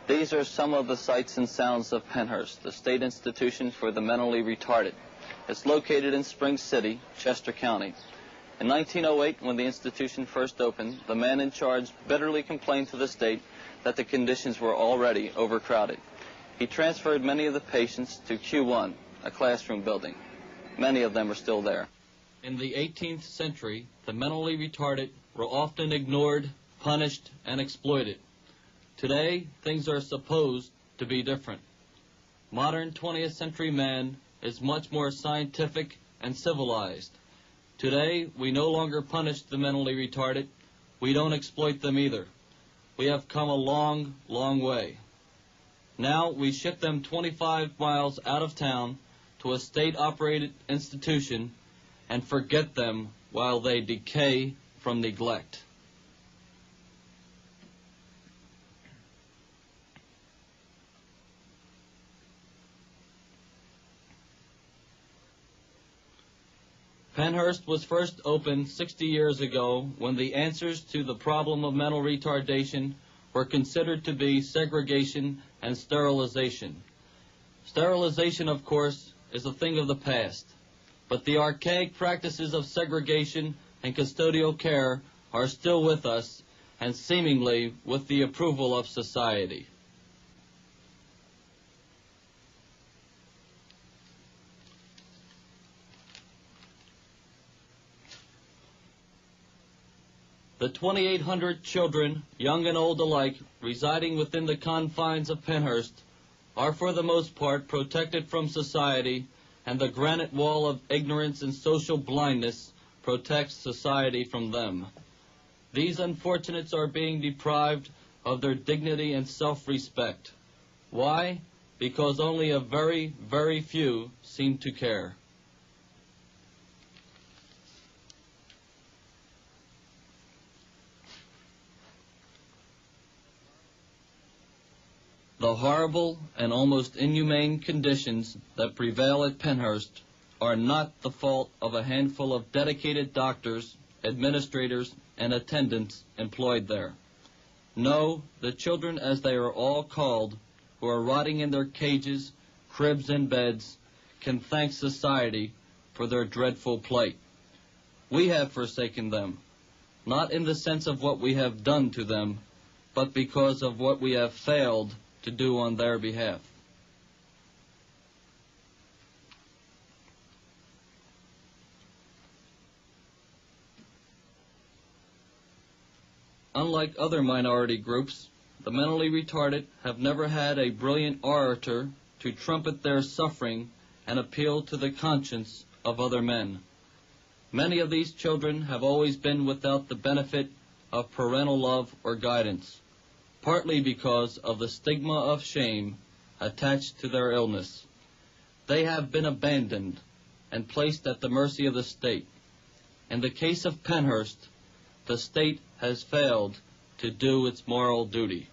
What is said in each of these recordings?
These are some of the sights and sounds of Pennhurst, the state institution for the mentally retarded. It's located in Spring City, Chester County. In 1908, when the institution first opened, the man in charge bitterly complained to the state that the conditions were already overcrowded. He transferred many of the patients to Q1, a classroom building. Many of them are still there. In the 18th century, the mentally retarded were often ignored, punished, and exploited. Today, things are supposed to be different. Modern 20th century man is much more scientific and civilized. Today, we no longer punish the mentally retarded. We don't exploit them either. We have come a long, long way. Now we ship them 25 miles out of town to a state-operated institution and forget them while they decay from neglect. Pennhurst was first opened 60 years ago when the answers to the problem of mental retardation were considered to be segregation and sterilization. Sterilization, of course, is a thing of the past, but the archaic practices of segregation and custodial care are still with us and seemingly with the approval of society. The 2,800 children, young and old alike, residing within the confines of Pennhurst are for the most part protected from society, and the granite wall of ignorance and social blindness protects society from them. These unfortunates are being deprived of their dignity and self-respect. Why? Because only a very, very few seem to care. The horrible and almost inhumane conditions that prevail at Pennhurst are not the fault of a handful of dedicated doctors, administrators, and attendants employed there. No, the children, as they are all called, who are rotting in their cages, cribs, and beds, can thank society for their dreadful plight. We have forsaken them, not in the sense of what we have done to them, but because of what we have failed to do on their behalf. Unlike other minority groups, the mentally retarded have never had a brilliant orator to trumpet their suffering and appeal to the conscience of other men. Many of these children have always been without the benefit of parental love or guidance, partly because of the stigma of shame attached to their illness. They have been abandoned and placed at the mercy of the state. In the case of Pennhurst, the state has failed to do its moral duty.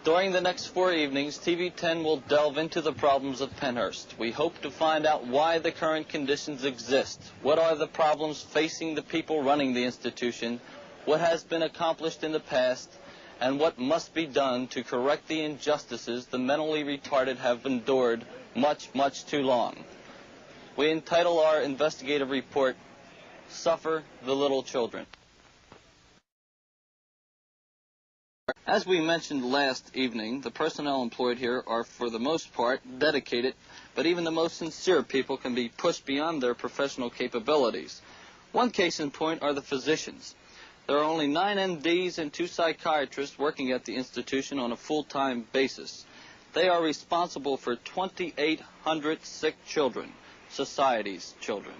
During the next 4 evenings, TV 10 will delve into the problems of Pennhurst. We hope to find out why the current conditions exist, what are the problems facing the people running the institution, what has been accomplished in the past, and what must be done to correct the injustices the mentally retarded have endured much, much too long. We entitle our investigative report, Suffer the Little Children. As we mentioned last evening, the personnel employed here are for the most part dedicated, but even the most sincere people can be pushed beyond their professional capabilities. One case in point are the physicians. There are only 9 MDs and 2 psychiatrists working at the institution on a full-time basis. They are responsible for 2,800 sick children, society's children.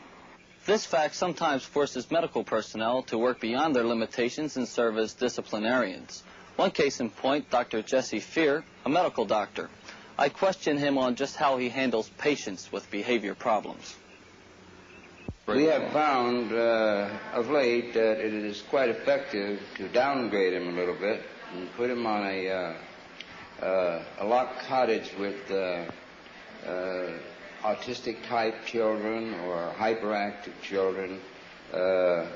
This fact sometimes forces medical personnel to work beyond their limitations and serve as disciplinarians. One case in point, Dr. Jesse Fear, a medical doctor. I question him on just how he handles patients with behavior problems. We have found of late that it is quite effective to downgrade him a little bit and put him on a locked cottage with autistic type children or hyperactive children, a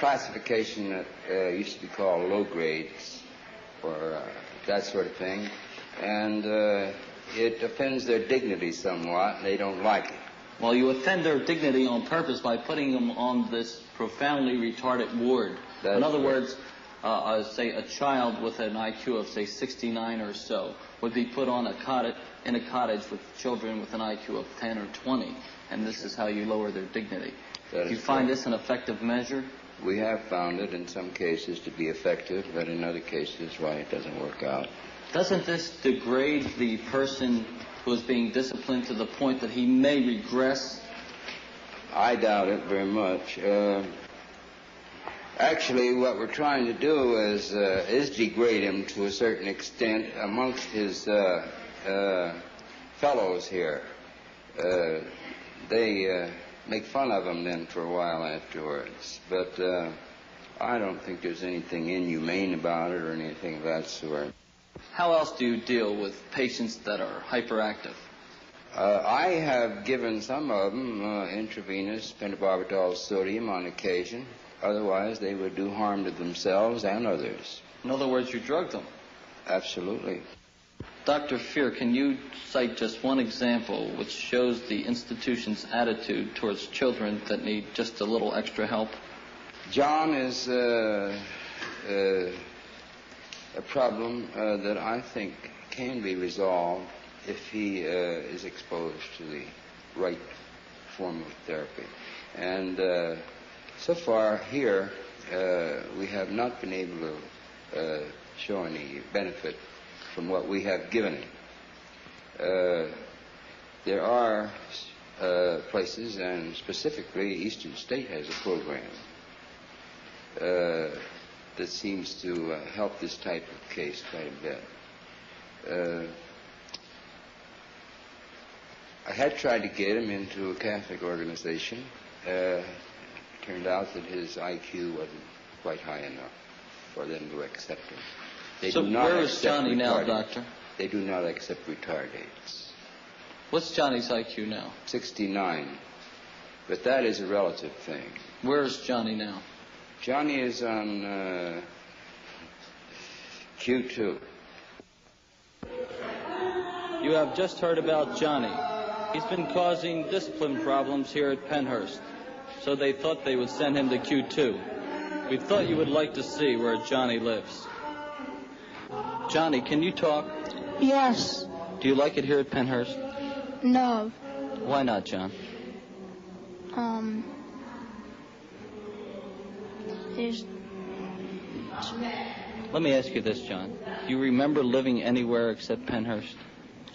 classification that used to be called low grades or that sort of thing. and it offends their dignity somewhat, and they don't like it. Well, you offend their dignity on purpose by putting them on this profoundly retarded ward. In other words, say a child with an IQ of, say, 69 or so would be put on in a cottage with children with an IQ of 10 or 20, and this is how you lower their dignity. Do you find this an effective measure? We have found it in some cases to be effective, but in other cases, why, it doesn't work out. Doesn't this degrade the person who is being disciplined to the point that he may regress? I doubt it very much. Actually, what we're trying to do is degrade him to a certain extent amongst his fellows here. They make fun of him then for a while afterwards. But I don't think there's anything inhumane about it or anything of that sort. How else do you deal with patients that are hyperactive? I have given some of them intravenous pentobarbital sodium on occasion. Otherwise, they would do harm to themselves and others. In other words, you drug them? Absolutely. Dr. Fear, can you cite just one example which shows the institution's attitude towards children that need just a little extra help? John is a problem that I think can be resolved if he is exposed to the right form of therapy. And so far here, we have not been able to show any benefit from what we have given him. There are places, and specifically Eastern State has a program that seems to help this type of case quite a bit. I had tried to get him into a Catholic organization. Turned out that his IQ wasn't quite high enough for them to accept him. So where is Johnny now, Doctor? They do not accept retardates. What's Johnny's IQ now? 69. But that is a relative thing. Where is Johnny now? Johnny is on Q2. You have just heard about Johnny. He's been causing discipline problems here at Pennhurst, so they thought they would send him to Q2. We thought you would like to see where Johnny lives. Johnny, can you talk? Yes. Do you like it here at Pennhurst? No. Why not, John? Let me ask you this, John. Do you remember living anywhere except Pennhurst?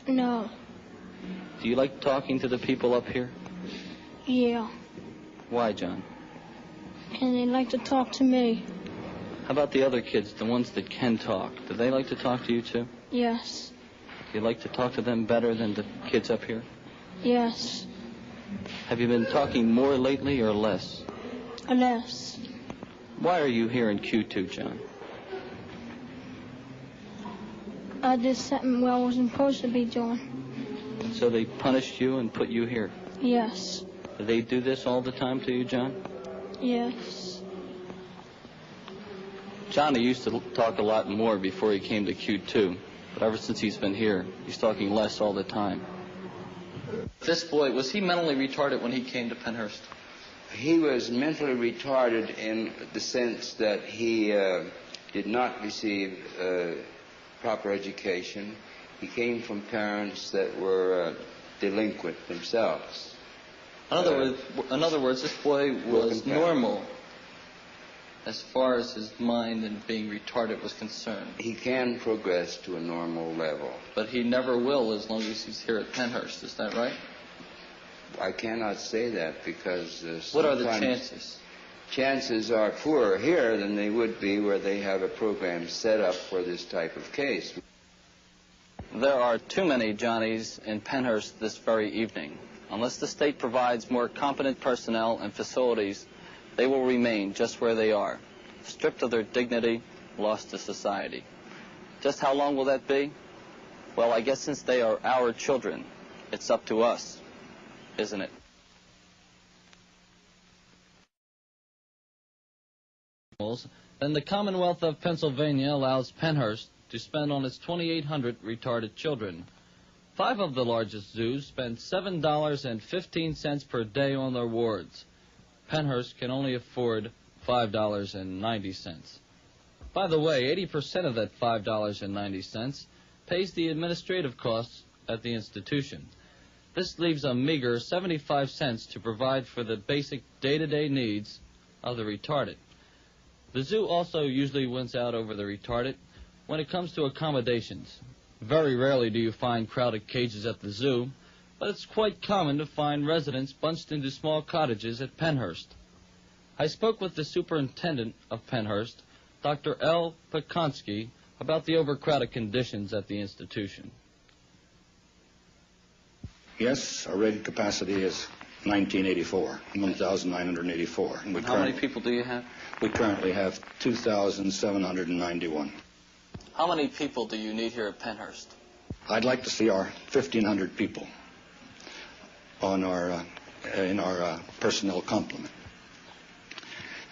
No. Do you like talking to the people up here? Yeah. Why, John? And they like to talk to me. How about the other kids, the ones that can talk? Do they like to talk to you, too? Yes. Do you like to talk to them better than the kids up here? Yes. Have you been talking more lately or less? Less. Why are you here in Q2, John? I did something I wasn't supposed to be doing. So they punished you and put you here? Yes. Do they do this all the time to you, John? Yes. Johnny used to talk a lot more before he came to Q2, but ever since he's been here, he's talking less all the time. This boy, was he mentally retarded when he came to Pennhurst? He was mentally retarded in the sense that he did not receive proper education. He came from parents that were delinquent themselves. In other words, this boy was normal as far as his mind and being retarded was concerned. He can progress to a normal level. But he never will as long as he's here at Pennhurst, is that right? I cannot say that because... what are the chances? Chances are poorer here than they would be where they have a program set up for this type of case. There are too many Johnnies in Pennhurst this very evening. Unless the state provides more competent personnel and facilities, they will remain just where they are, stripped of their dignity, lost to society. Just how long will that be? Well, I guess since they are our children, it's up to us, isn't it? Then the Commonwealth of Pennsylvania allows Pennhurst to spend on its 2,800 retarded children. 5 of the largest zoos spend $7.15 per day on their wards. Pennhurst can only afford $5.90. By the way, 80% of that $5.90 pays the administrative costs at the institution. This leaves a meager 75 cents to provide for the basic day-to-day needs of the retarded. The zoo also usually wins out over the retarded when it comes to accommodations. Very rarely do you find crowded cages at the zoo, but it's quite common to find residents bunched into small cottages at Pennhurst. I spoke with the superintendent of Pennhurst, Dr. L. Pekonsky, about the overcrowded conditions at the institution. Yes, our rated capacity is 1,984. And how many people do you have? We currently have 2,791. How many people do you need here at Pennhurst? I'd like to see our 1,500 people on our in our personnel complement.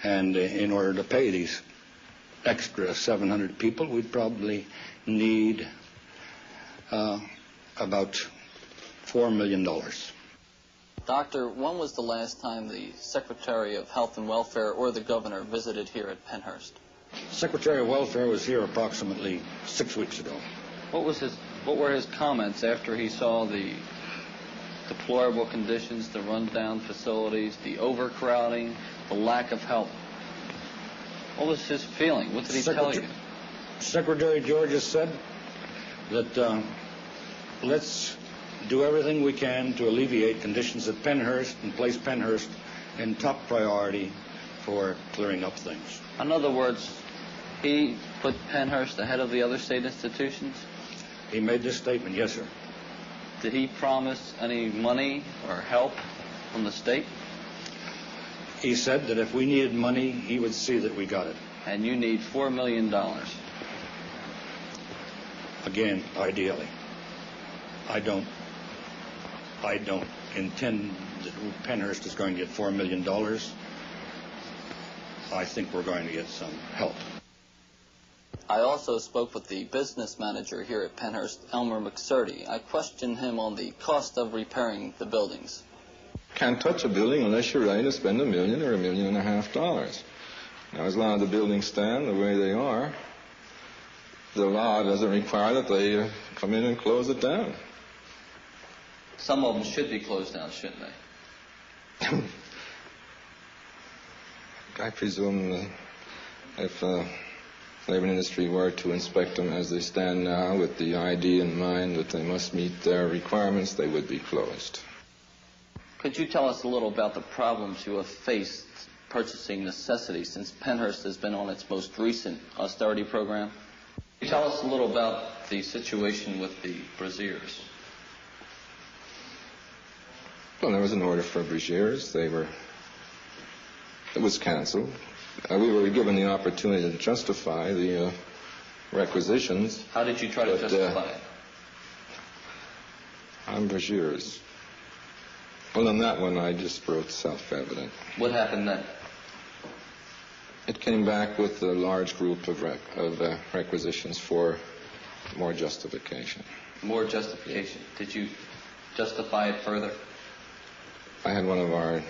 And in order to pay these extra 700 people, we'd probably need about $4 million. Doctor, when was the last time the Secretary of Health and Welfare or the Governor visited here at Pennhurst? Secretary of Welfare was here approximately 6 weeks ago. What were his comments after he saw the deplorable conditions, the rundown facilities, the overcrowding, the lack of help? What was his feeling? What did he tell you? Secretary Georges said that let's do everything we can to alleviate conditions at Pennhurst and place Pennhurst in top priority for clearing up things. In other words, he put Pennhurst ahead of the other state institutions? He made this statement, yes, sir. Did he promise any money or help from the state? He said that if we needed money, he would see that we got it. And you need $4 million. Again, ideally. I don't intend that Pennhurst is going to get $4 million. I think we're going to get some help. I also spoke with the business manager here at Pennhurst, Elmer McSurdy. I questioned him on the cost of repairing the buildings. Can't touch a building unless you're ready to spend $1 million or $1.5 million. Now, as long as the buildings stand the way they are, the law doesn't require that they come in and close it down. Some of them should be closed down, shouldn't they? I presume if the labor industry were to inspect them as they stand now with the idea in mind that they must meet their requirements, they would be closed. Could you tell us a little about the problems you have faced purchasing necessities since Pennhurst has been on its most recent austerity program? Could you tell us a little about the situation with the braziers? Well, there was an order for braziers. It was canceled. We were given the opportunity to justify the requisitions. How did you try to justify it? On braziers. Well, on that one, I just wrote self-evident. What happened then? It came back with a large group of requisitions for more justification. More justification. Did you justify it further? I had one of our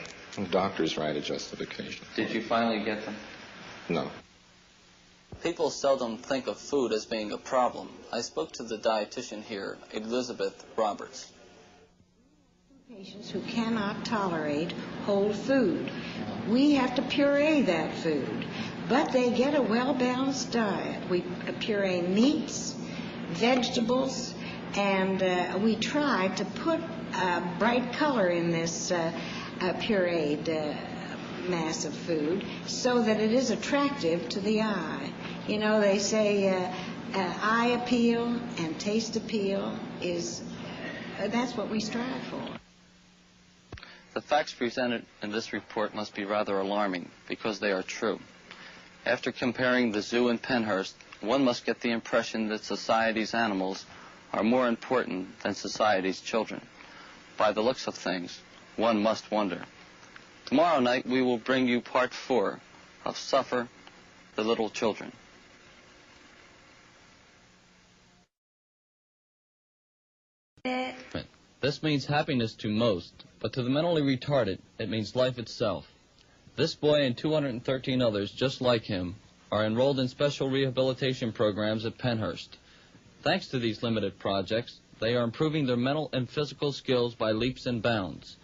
doctors write a justification. Did you finally get them? No. People seldom think of food as being a problem. I spoke to the dietitian here, Elizabeth Roberts. Patients who cannot tolerate whole food. We have to puree that food, but they get a well-balanced diet. We puree meats, vegetables, and we try to put a bright color in this pureed mass of food so that it is attractive to the eye. You know, they say eye appeal and taste appeal is, that's what we strive for. The facts presented in this report must be rather alarming because they are true. After comparing the zoo and Pennhurst, one must get the impression that society's animals are more important than society's children. By the looks of things, one must wonder. Tomorrow night we will bring you part 4 of Suffer the Little Children. This means happiness to most, but to the mentally retarded, it means life itself. This boy and 213 others just like him are enrolled in special rehabilitation programs at Pennhurst. Thanks to these limited projects, they are improving their mental and physical skills by leaps and bounds.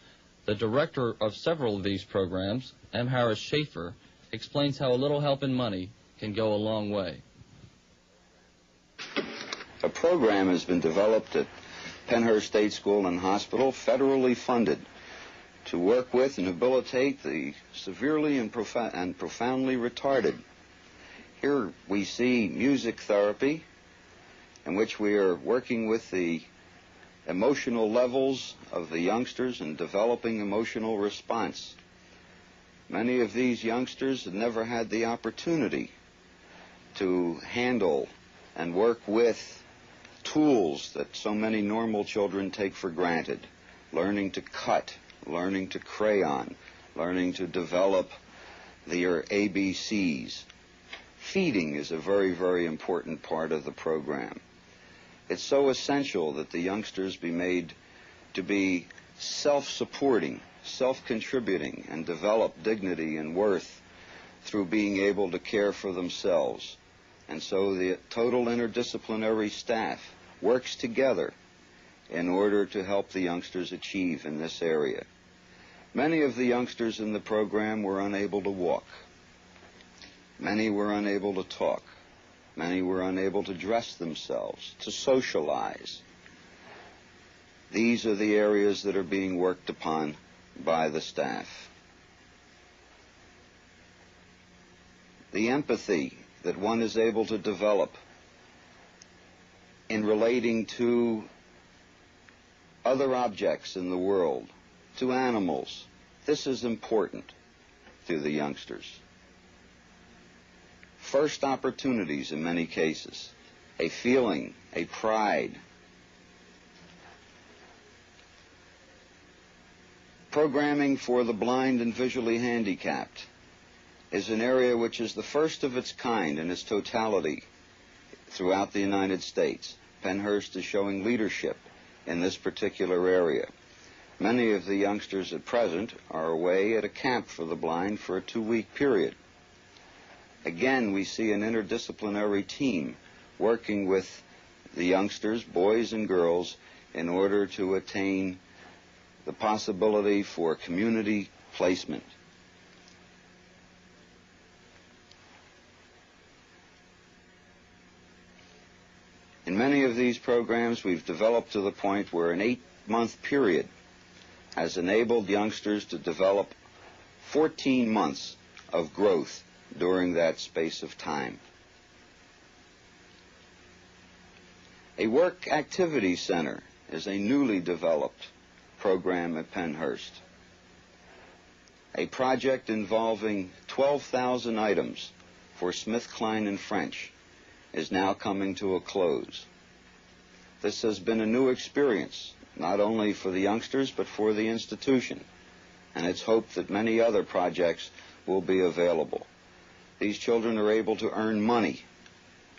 The director of several of these programs, M. Harris Schaefer, explains how a little help in money can go a long way. A program has been developed at Pennhurst State School and Hospital, federally funded, to work with and rehabilitate the severely and profoundly retarded. Here we see music therapy, in which we are working with the emotional levels of the youngsters and developing emotional response. Many of these youngsters had never had the opportunity to handle and work with tools that so many normal children take for granted. Learning to cut, learning to crayon, learning to develop their ABCs. Feeding is a very, very important part of the program. It's so essential that the youngsters be made to be self-supporting, self-contributing, and develop dignity and worth through being able to care for themselves. And so the total interdisciplinary staff works together in order to help the youngsters achieve in this area. Many of the youngsters in the program were unable to walk. Many were unable to talk. Many were unable to dress themselves, to socialize. These are the areas that are being worked upon by the staff. The empathy that one is able to develop in relating to other objects in the world, to animals, this is important to the youngsters. First opportunities in many cases, a feeling, a pride. Programming for the blind and visually handicapped is an area which is the first of its kind in its totality throughout the United States. Pennhurst is showing leadership in this particular area. Many of the youngsters at present are away at a camp for the blind for a 2-week period. Again, we see an interdisciplinary team working with the youngsters, boys and girls, in order to attain the possibility for community placement. In many of these programs, we've developed to the point where an 8-month period has enabled youngsters to develop 14 months of growth during that space of time. A work activity center is a newly developed program at Pennhurst. A project involving 12,000 items for Smith, Klein, and French is now coming to a close. This has been a new experience, not only for the youngsters, but for the institution, and it's hoped that many other projects will be available. These children are able to earn money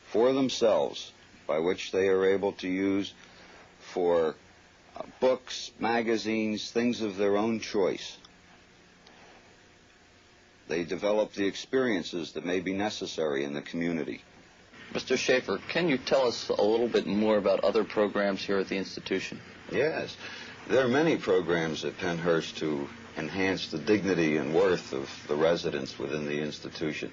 for themselves, by which they are able to use for books, magazines, things of their own choice. They develop the experiences that may be necessary in the community. Mr. Schaefer, can you tell us a little bit more about other programs here at the institution? Yes. There are many programs at Pennhurst to enhance the dignity and worth of the residents within the institution.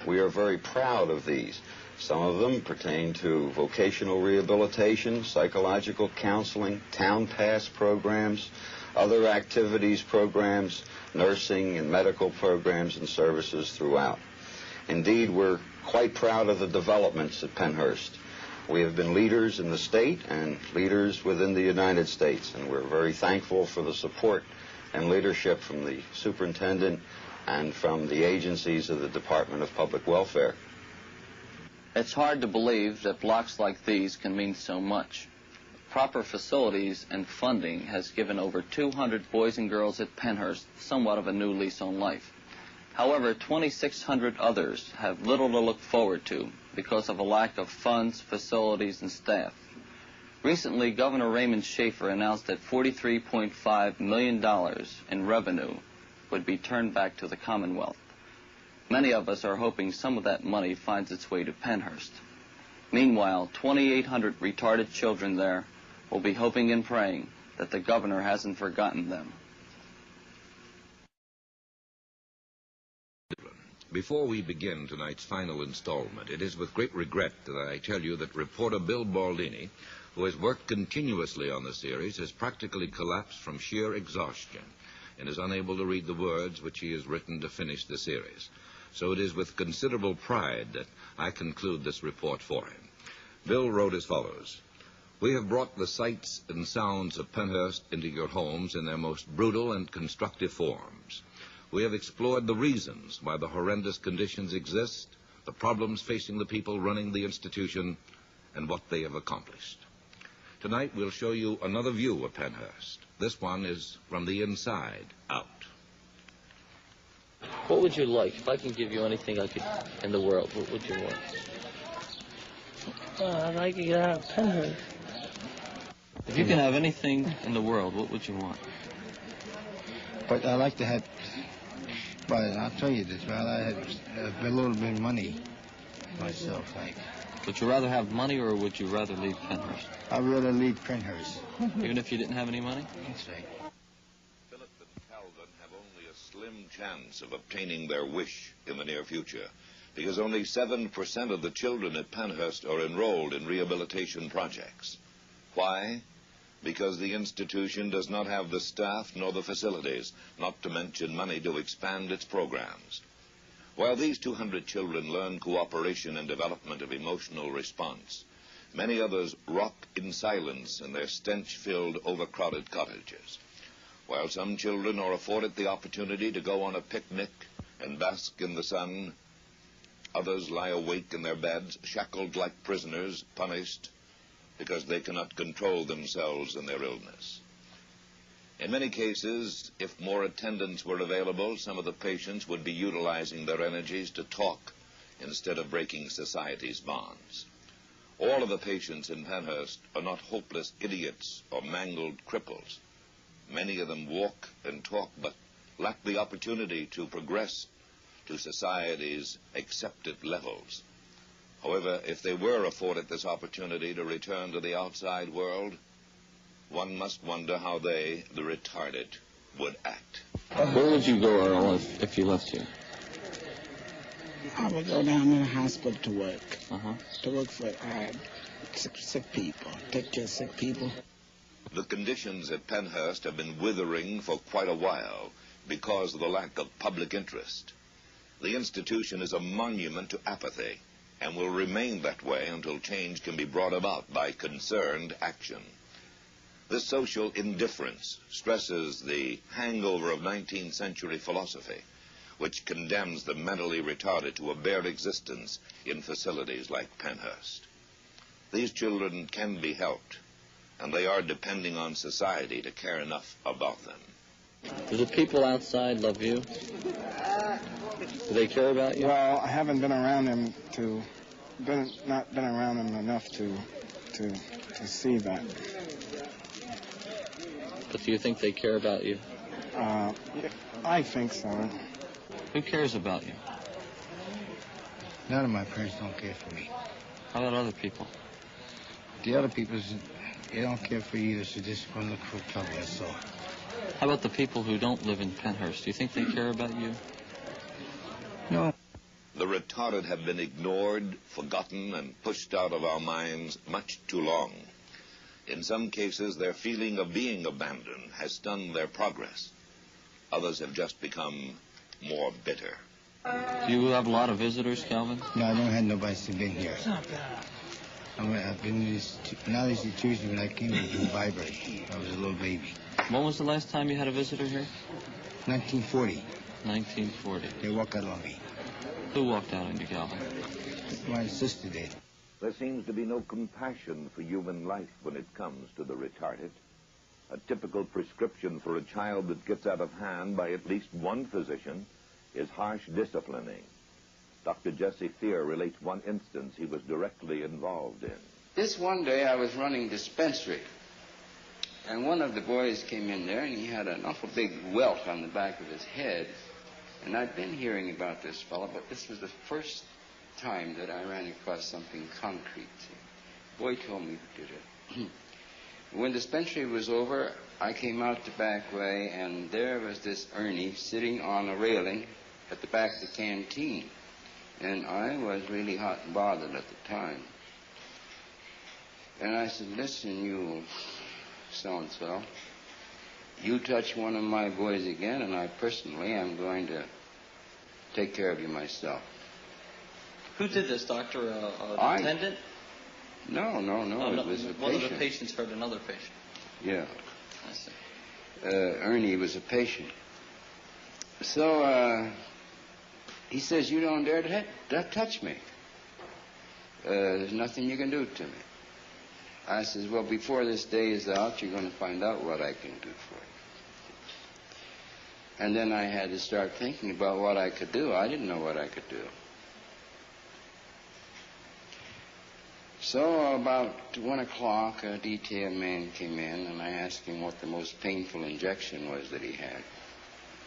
We are very proud of these. Some of them pertain to vocational rehabilitation, psychological counseling, town pass programs, other activities programs, nursing and medical programs and services throughout. Indeed, we're quite proud of the developments at Pennhurst. We have been leaders in the state and leaders within the United States, and we're very thankful for the support and leadership from the superintendent and from the agencies of the Department of Public Welfare. It's hard to believe that blocks like these can mean so much. Proper facilities and funding has given over 200 boys and girls at Pennhurst somewhat of a new lease on life. However, 2,600 others have little to look forward to because of a lack of funds, facilities, and staff. Recently, Governor Raymond Schaefer announced that $43.5 million in revenue would be turned back to the Commonwealth. Many of us are hoping some of that money finds its way to Pennhurst. Meanwhile, 2,800 retarded children there will be hoping and praying that the governor hasn't forgotten them. Before we begin tonight's final installment, it is with great regret that I tell you that reporter Bill Baldini, who has worked continuously on the series, has practically collapsed from sheer exhaustion and is unable to read the words which he has written to finish the series. So it is with considerable pride that I conclude this report for him. Bill wrote as follows: "We have brought the sights and sounds of Pennhurst into your homes in their most brutal and constructive forms. We have explored the reasons why the horrendous conditions exist, the problems facing the people running the institution, and what they have accomplished. Tonight we'll show you another view of Pennhurst. This one is from the inside out." What would you like? If I can give you anything in the world, what would you want? I'd like to get out of Pennhurst. If you can have anything in the world, what would you want? But I like to have, but I'll tell you this, well, I had a little bit of money myself, like. Would you rather have money or would you rather leave Pennhurst? I'd rather leave Pennhurst. Even if you didn't have any money? That's right. Philip and Calvin have only a slim chance of obtaining their wish in the near future, because only 7% of the children at Pennhurst are enrolled in rehabilitation projects. Why? Because the institution does not have the staff nor the facilities, not to mention money to expand its programs. While these 200 children learn cooperation and development of emotional response, many others rock in silence in their stench-filled, overcrowded cottages. While some children are afforded the opportunity to go on a picnic and bask in the sun, others lie awake in their beds, shackled like prisoners, punished because they cannot control themselves in their illness. In many cases, if more attendants were available, some of the patients would be utilizing their energies to talk instead of breaking society's bonds. All of the patients in Pennhurst are not hopeless idiots or mangled cripples. Many of them walk and talk, but lack the opportunity to progress to society's accepted levels. However, if they were afforded this opportunity to return to the outside world, one must wonder how they, the retarded, would act. Where would you go, Earl, if you left here? I would go down to the hospital to work. Uh-huh. To work for sick people, take care of sick people. The conditions at Pennhurst have been withering for quite a while because of the lack of public interest. The institution is a monument to apathy and will remain that way until change can be brought about by concerned action. This social indifference stresses the hangover of 19th century philosophy, which condemns the mentally retarded to a bare existence in facilities like Pennhurst. These children can be helped, and they are depending on society to care enough about them. Do the people outside love you? Do they care about you? Well, I haven't been around them not been around them enough to see that. But do you think they care about you? I think so. Who cares about you? None of my parents don't care for me. How about other people? The other people, they don't care for you, so just go look for trouble, that's all. How about the people who don't live in Pennhurst? Do you think they care about you? No. The retarded have been ignored, forgotten, and pushed out of our minds much too long. In some cases, their feeling of being abandoned has stunned their progress. Others have just become more bitter. Do you have a lot of visitors, Calvin? No, I don't have nobody that's been here. I've been in this, now this is Tuesday when I came here to vibrate. I was a little baby. When was the last time you had a visitor here? 1940. 1940. They walked out on me. Who walked out on you, Calvin? My sister did. There seems to be no compassion for human life when it comes to the retarded. A typical prescription for a child that gets out of hand by at least one physician is harsh disciplining. Dr. Jesse Thier relates one instance he was directly involved in. This one day I was running dispensary, and one of the boys came in there, and he had an awful big welt on the back of his head. And I'd been hearing about this fellow, but this was the first time that I ran across something concrete. The boy told me who did it. When dispensary was over, I came out the back way, and there was this Ernie sitting on a railing at the back of the canteen. And I was really hot and bothered at the time. And I said, listen, you so-and-so, you touch one of my boys again, and I personally am going to take care of you myself. Who did this, doctor? An attendant? No, it was a patient. One of the patients hurt another patient. Yeah. I see. Ernie was a patient. So he says, you don't dare to touch me. There's nothing you can do to me. I says, well, before this day is out, you're going to find out what I can do for you. And then I had to start thinking about what I could do. I didn't know what I could do. So about 1 o'clock, a detail man came in, and I asked him what the most painful injection was that he had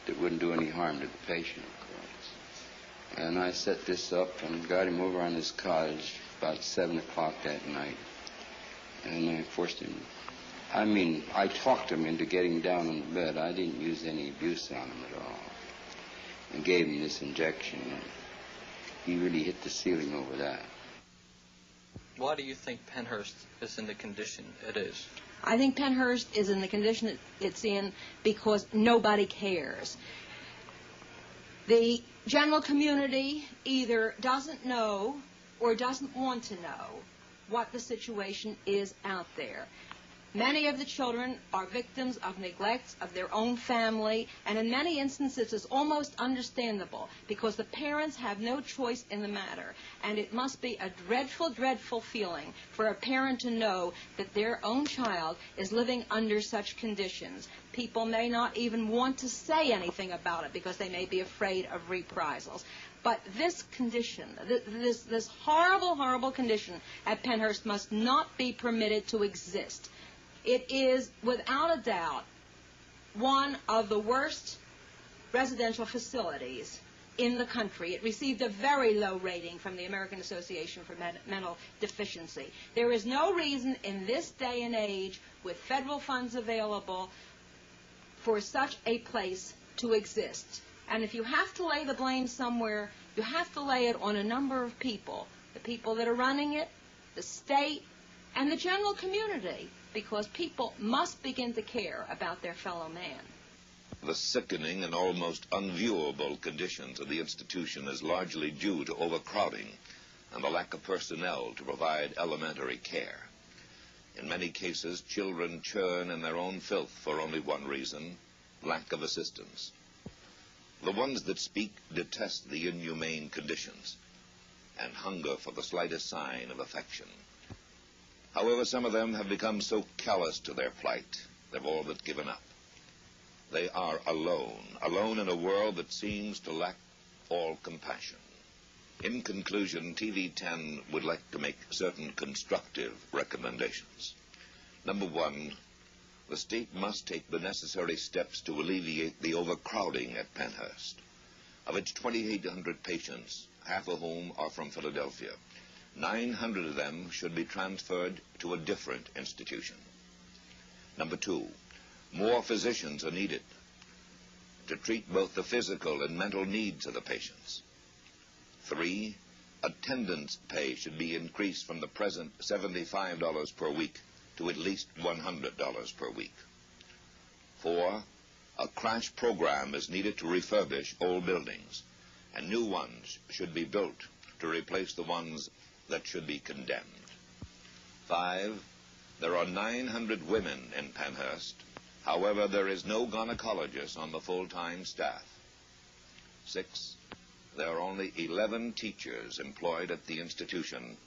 that wouldn't do any harm to the patient, of course. And I set this up and got him over on his cottage about 7 o'clock that night. And I forced him, I talked him into getting down on the bed. I didn't use any abuse on him at all. And gave him this injection, and he really hit the ceiling over that. Why do you think Pennhurst is in the condition it is? I think Pennhurst is in the condition it's in because nobody cares. The general community either doesn't know or doesn't want to know what the situation is out there. Many of the children are victims of neglect of their own family, and in many instances it's almost understandable because the parents have no choice in the matter. And it must be a dreadful, dreadful feeling for a parent to know that their own child is living under such conditions. People may not even want to say anything about it because they may be afraid of reprisals. But this condition, this horrible, horrible condition at Pennhurst must not be permitted to exist. It is, without a doubt, one of the worst residential facilities in the country. It received a very low rating from the American Association for Mental Deficiency. There is no reason in this day and age, with federal funds available, for such a place to exist. And if you have to lay the blame somewhere, you have to lay it on a number of people. The people that are running it, the state, and the general community, because people must begin to care about their fellow man. The sickening and almost unviewable conditions of the institution is largely due to overcrowding and the lack of personnel to provide elementary care. In many cases, children churn in their own filth for only one reason: lack of assistance. The ones that speak detest the inhumane conditions and hunger for the slightest sign of affection. However, some of them have become so callous to their plight, they've all but given up. They are alone in a world that seems to lack all compassion. In conclusion, TV10 would like to make certain constructive recommendations. Number one, the state must take the necessary steps to alleviate the overcrowding at Pennhurst. Of its 2,800 patients, half of whom are from Philadelphia, 900 of them should be transferred to a different institution. Number two, more physicians are needed to treat both the physical and mental needs of the patients. 3, attendance pay should be increased from the present $75 per week to at least $100 per week. 4, a crash program is needed to refurbish old buildings, and new ones should be built to replace the ones that should be condemned. 5, there are 900 women in Pennhurst. However, there is no gynecologist on the full-time staff. 6, there are only 11 teachers employed at the institution,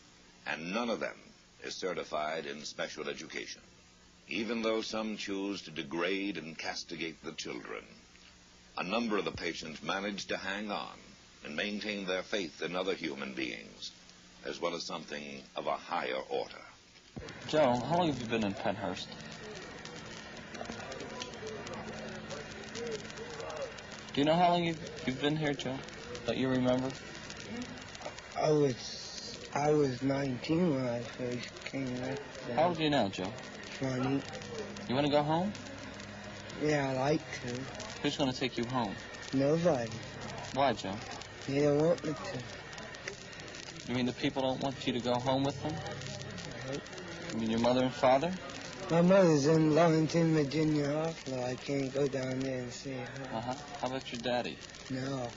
and none of them is certified in special education. Even though some choose to degrade and castigate the children, a number of the patients manage to hang on and maintain their faith in other human beings, as well as something of a higher order. Joe, how long have you been in Pennhurst? Do you know how long you've been here, Joe? That you remember? I was 19 when I first came back. How old are you now, Joe? 20. You want to go home? Yeah, I like to. Who's going to take you home? Nobody. Why, Joe? They don't want me to. You mean the people don't want you to go home with them? Nope. You mean your mother and father? My mother's in Longington, Virginia Hospital. I can't go down there and see her. Uh-huh. How about your daddy? No.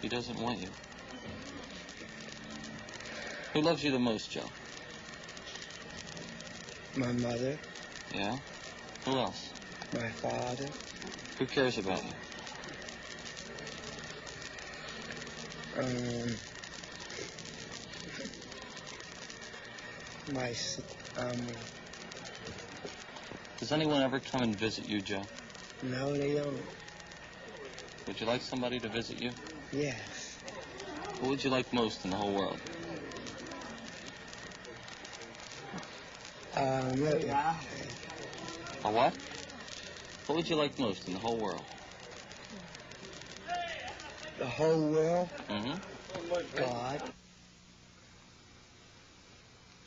He doesn't want you. Who loves you the most, Joe? My mother. Yeah? Who else? My father. Who cares about you? Does anyone ever come and visit you, Joe? No, they don't. Would you like somebody to visit you? Yes. What would you like most in the whole world? Yeah. A what? What would you like most in the whole world? The whole world? Mm-hmm. God.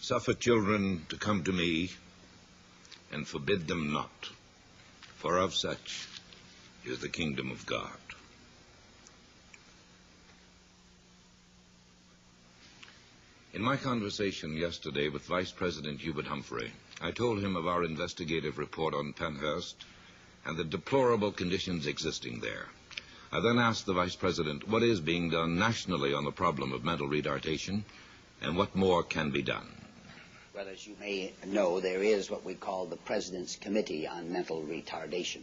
Suffer children to come to me, and forbid them not, for of such is the kingdom of God. In my conversation yesterday with Vice President Hubert Humphrey, I told him of our investigative report on Pennhurst and the deplorable conditions existing there. I then asked the Vice President what is being done nationally on the problem of mental retardation and what more can be done. Well, as you may know, there is what we call the President's Committee on Mental Retardation.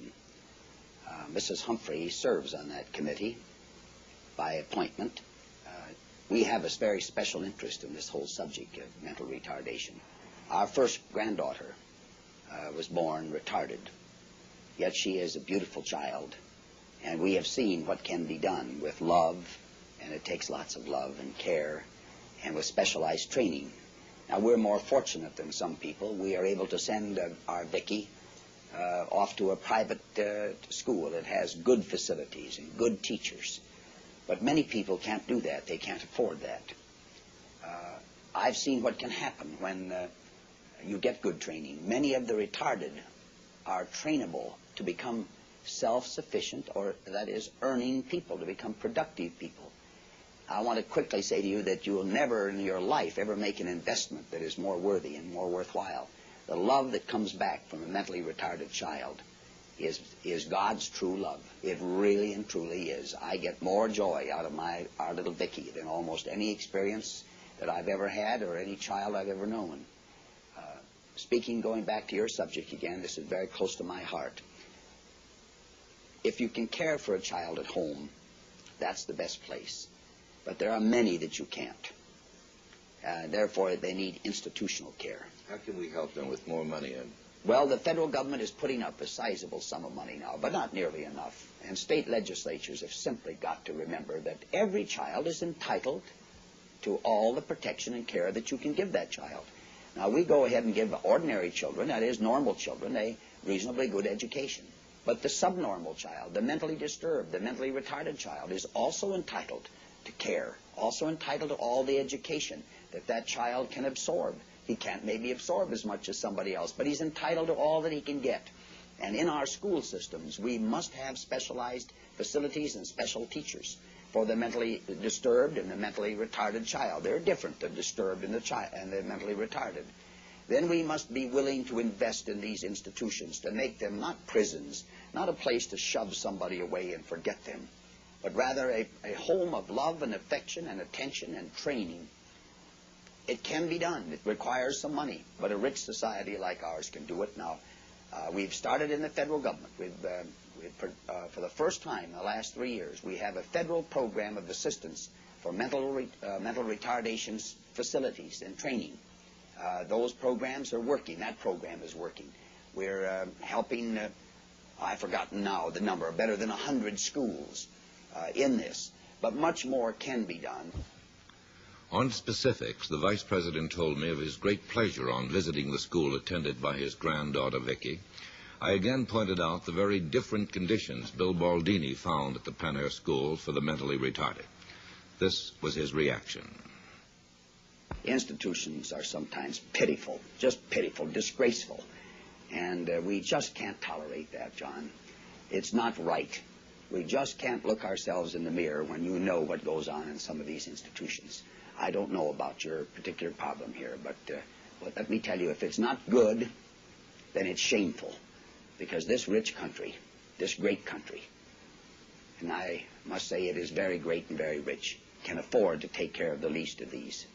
Mrs. Humphrey serves on that committee by appointment. We have a very special interest in this whole subject of mental retardation. Our first granddaughter was born retarded, yet she is a beautiful child, and we have seen what can be done with love, and it takes lots of love and care, and with specialized training. Now, we're more fortunate than some people. We are able to send our Vicky off to a private school that has good facilities and good teachers. But many people can't do that. They can't afford that. I've seen what can happen when you get good training. Many of the retarded are trainable to become self-sufficient, or that is, earning people, to become productive people. I want to quickly say to you that you will never in your life ever make an investment that is more worthy and more worthwhile. The love that comes back from a mentally retarded child is God's true love. It really and truly is. I get more joy out of our little Vicky than almost any experience that I've ever had or any child I've ever known. Going back to your subject again, this is very close to my heart. If you can care for a child at home, that's the best place. But there are many that you can't. Therefore, they need institutional care. How can we help them with more money? Well, the federal government is putting up a sizable sum of money now, but not nearly enough. And state legislatures have simply got to remember that every child is entitled to all the protection and care that you can give that child. Now, we go ahead and give ordinary children, that is, normal children, a reasonably good education. But the subnormal child, the mentally disturbed, the mentally retarded child is also entitled to care, also entitled to all the education that child can absorb. He can't maybe absorb as much as somebody else, but he's entitled to all that he can get. And in our school systems, we must have specialized facilities and special teachers for the mentally disturbed and the mentally retarded child. They're different, the disturbed and the mentally retarded. Then we must be willing to invest in these institutions to make them not prisons, not a place to shove somebody away and forget them, but rather a home of love and affection and attention and training. It can be done. It requires some money, but a rich society like ours can do it. Now, we've started in the federal government. For the first time in the last 3 years, we have a federal program of assistance for mental retardation facilities and training. Those programs are working. That program is working. We're helping, I've forgotten now the number, better than 100 schools in this. But much more can be done. On specifics, the Vice President told me of his great pleasure on visiting the school attended by his granddaughter, Vicky. I again pointed out the very different conditions Bill Baldini found at the Pennhurst school for the mentally retarded. This was his reaction. Institutions are sometimes pitiful, just pitiful, disgraceful. And we just can't tolerate that, John. It's not right. We just can't look ourselves in the mirror when you know what goes on in some of these institutions. I don't know about your particular problem here, but let me tell you, if it's not good, then it's shameful. Because this rich country, this great country, and I must say it is very great and very rich, can afford to take care of the least of these.